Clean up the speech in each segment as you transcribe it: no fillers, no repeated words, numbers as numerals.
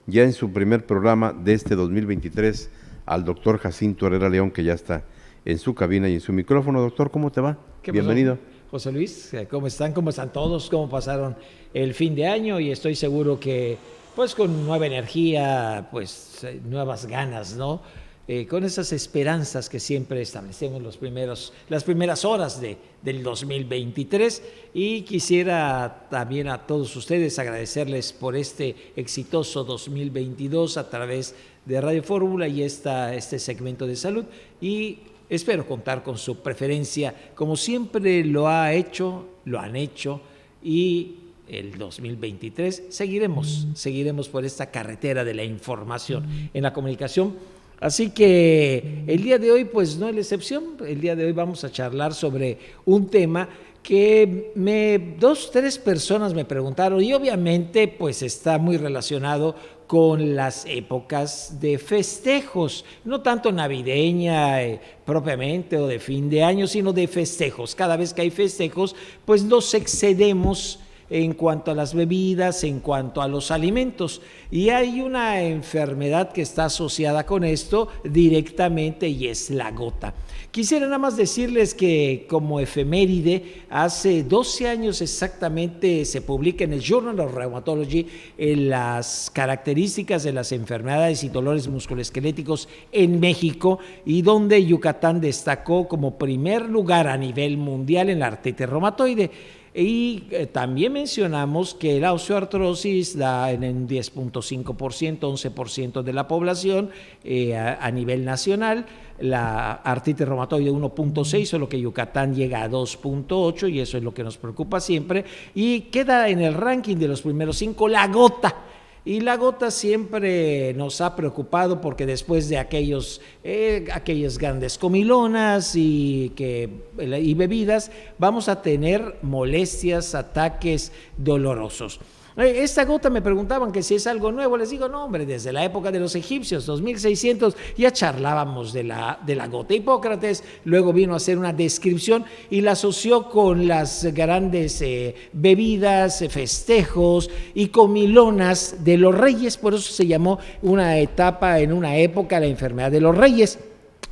ya en su primer programa de este 2023 al doctor Jacinto Herrera León, que ya está en su cabina y en su micrófono. Doctor, ¿cómo te va? Bienvenido. José Luis, ¿cómo están? ¿Cómo están todos? ¿Cómo pasaron el fin de año? Y estoy seguro que pues con nueva energía, pues nuevas ganas, ¿no? Con esas esperanzas que siempre establecemos las primeras horas del 2023. Y quisiera también a todos ustedes agradecerles por este exitoso 2022 a través de Radio Fórmula y este segmento de salud, y espero contar con su preferencia, como siempre lo han hecho, y el 2023 seguiremos por esta carretera de la información en la comunicación. Así que el día de hoy, pues no es la excepción. El día de hoy vamos a charlar sobre un tema que tres personas me preguntaron, y obviamente pues está muy relacionado con las épocas de festejos, no tanto navideña propiamente o de fin de año, sino de festejos. Cada vez que hay festejos, pues nos excedemos en cuanto a las bebidas, en cuanto a los alimentos. Y hay una enfermedad que está asociada con esto directamente, y es la gota. Quisiera nada más decirles que como efeméride, hace 12 años exactamente se publica en el Journal of Rheumatology las características de las enfermedades y dolores musculoesqueléticos en México, y donde Yucatán destacó como primer lugar a nivel mundial en la artritis reumatoide. Y también mencionamos que la osteoartrosis da en un 10.5%, 11% de la población a nivel nacional, la artritis reumatoide 1.6, solo que Yucatán llega a 2.8, y eso es lo que nos preocupa siempre. Y queda en el ranking de los primeros 5 la gota. Y la gota siempre nos ha preocupado porque después de aquellas grandes comilonas y bebidas, vamos a tener molestias, ataques dolorosos. Esta gota, me preguntaban que si es algo nuevo. Les digo, no, hombre, desde la época de los egipcios, 2600, ya charlábamos de la gota. Hipócrates luego vino a hacer una descripción y la asoció con las grandes bebidas, festejos y comilonas de los reyes. Por eso se llamó en una época, la enfermedad de los reyes.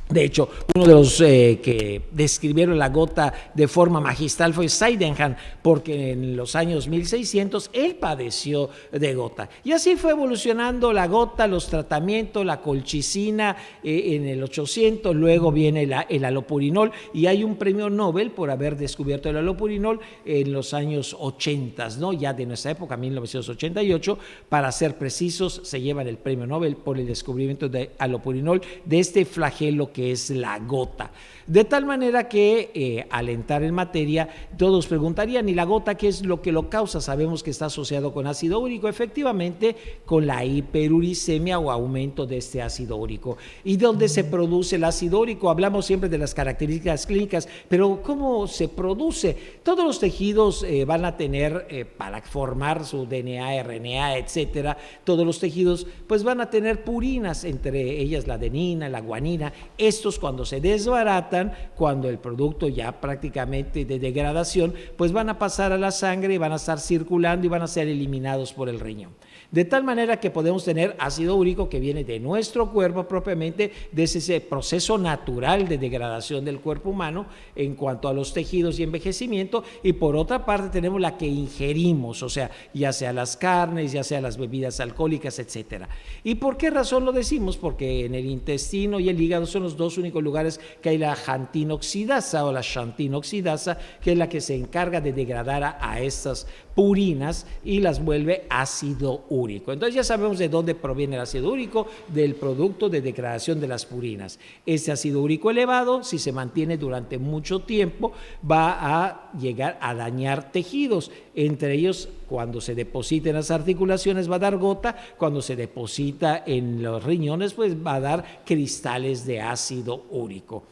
De hecho, uno de los que describieron la gota de forma magistral fue Sydenham, porque en los años 1600 él padeció de gota. Y así fue evolucionando la gota, los tratamientos, la colchicina en el 800, luego viene el alopurinol, y hay un premio Nobel por haber descubierto el alopurinol en los años 80, ¿no? Ya de nuestra época, 1988, para ser precisos, se llevan el premio Nobel por el descubrimiento de alopurinol, de este flagelo que es la gota. De tal manera que al entrar en materia, todos preguntarían, ¿y la gota qué es lo que lo causa? Sabemos que está asociado con ácido úrico, efectivamente, con la hiperuricemia o aumento de este ácido úrico. ¿Y dónde se produce el ácido úrico? Hablamos siempre de las características clínicas, pero ¿cómo se produce? Todos los tejidos van a tener, para formar su DNA, RNA, etcétera, todos los tejidos pues van a tener purinas, entre ellas la adenina, la guanina. Estos, cuando se desbaratan, cuando el producto ya prácticamente de degradación, pues van a pasar a la sangre, van a estar circulando y van a ser eliminados por el riñón. De tal manera que podemos tener ácido úrico que viene de nuestro cuerpo propiamente, de ese proceso natural de degradación del cuerpo humano en cuanto a los tejidos y envejecimiento, y por otra parte tenemos la que ingerimos, o sea, ya sea las carnes, ya sea las bebidas alcohólicas, etcétera. ¿Y por qué razón lo decimos? Porque en el intestino y el hígado son los dos únicos lugares que hay la xantinoxidasa o la xantinoxidasa, que es la que se encarga de degradar a estas purinas y las vuelve ácido úrico. Entonces ya sabemos de dónde proviene el ácido úrico, del producto de degradación de las purinas. Este ácido úrico elevado, si se mantiene durante mucho tiempo, va a llegar a dañar tejidos, entre ellos cuando se deposita en las articulaciones va a dar gota, cuando se deposita en los riñones pues va a dar cristales de ácido úrico.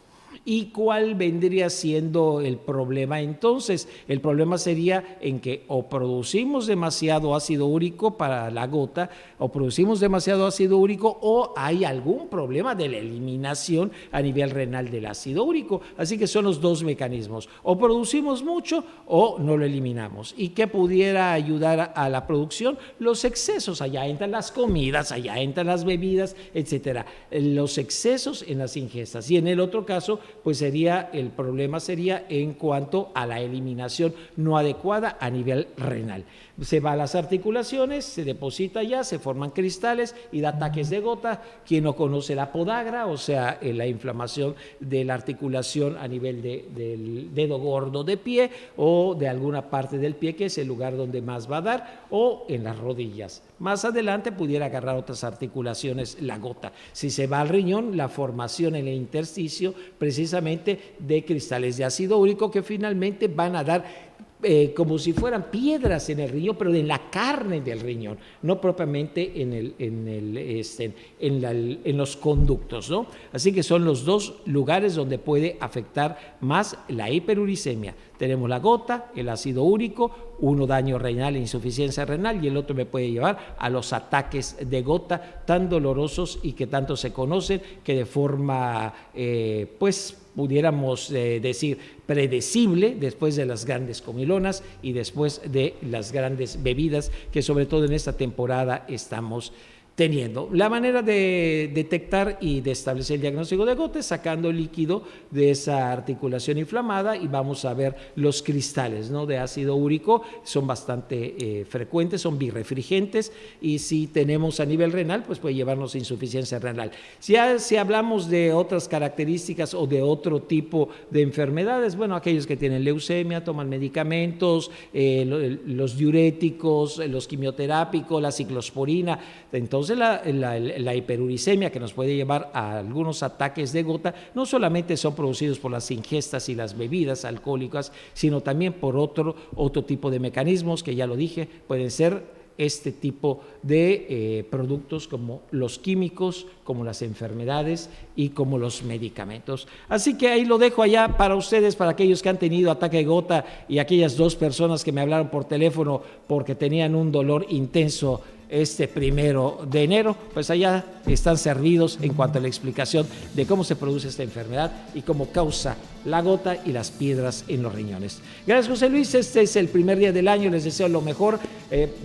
¿Y cuál vendría siendo el problema entonces? El problema sería en que o producimos demasiado ácido úrico para la gota, o producimos demasiado ácido úrico, o hay algún problema de la eliminación a nivel renal del ácido úrico. Así que son los dos mecanismos. O producimos mucho o no lo eliminamos. ¿Y qué pudiera ayudar a la producción? Los excesos. Allá entran las comidas, allá entran las bebidas, etcétera. Los excesos en las ingestas. Y en el otro caso, pues el problema sería en cuanto a la eliminación no adecuada a nivel renal. Se va a las articulaciones, se deposita allá, se forman cristales y da ataques de gota. Quien no conoce la podagra, o sea, la inflamación de la articulación a nivel del dedo gordo de pie o de alguna parte del pie, que es el lugar donde más va a dar, o en las rodillas. Más adelante pudiera agarrar otras articulaciones la gota. Si se va al riñón, la formación en el intersticio precisamente de cristales de ácido úrico que finalmente van a dar como si fueran piedras en el riñón, pero en la carne del riñón, no propiamente en los conductos, ¿no? Así que son los dos lugares donde puede afectar más la hiperuricemia. Tenemos la gota, el ácido úrico, uno daño renal e insuficiencia renal, y el otro me puede llevar a los ataques de gota tan dolorosos y que tanto se conocen, que de forma, pudiéramos decir, predecible, después de las grandes comilonas y después de las grandes bebidas que sobre todo en esta temporada estamos teniendo. La manera de detectar y de establecer el diagnóstico de gota es sacando el líquido de esa articulación inflamada, y vamos a ver los cristales, ¿no?, de ácido úrico. Son bastante frecuentes, son birrefringentes, y si tenemos a nivel renal, pues puede llevarnos a insuficiencia renal. Si hablamos de otras características o de otro tipo de enfermedades, bueno, aquellos que tienen leucemia, toman medicamentos, los diuréticos, los quimioterápicos, la ciclosporina. Entonces la hiperuricemia, que nos puede llevar a algunos ataques de gota, no solamente son producidos por las ingestas y las bebidas alcohólicas, sino también por otro tipo de mecanismos que ya lo dije, pueden ser este tipo de productos como los químicos, como las enfermedades y como los medicamentos. Así que ahí lo dejo allá para ustedes, para aquellos que han tenido ataque de gota y aquellas 2 personas que me hablaron por teléfono porque tenían un dolor intenso este 1 de enero, pues allá están servidos en cuanto a la explicación de cómo se produce esta enfermedad y cómo causa la gota y las piedras en los riñones. Gracias, José Luis. Este es el primer día del año, les deseo lo mejor.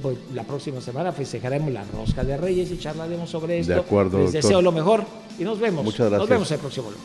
Pues la próxima semana festejaremos la Rosca de Reyes y charlaremos sobre esto. De acuerdo, les deseo lo mejor y nos vemos. Muchas gracias. Nos vemos el próximo lunes.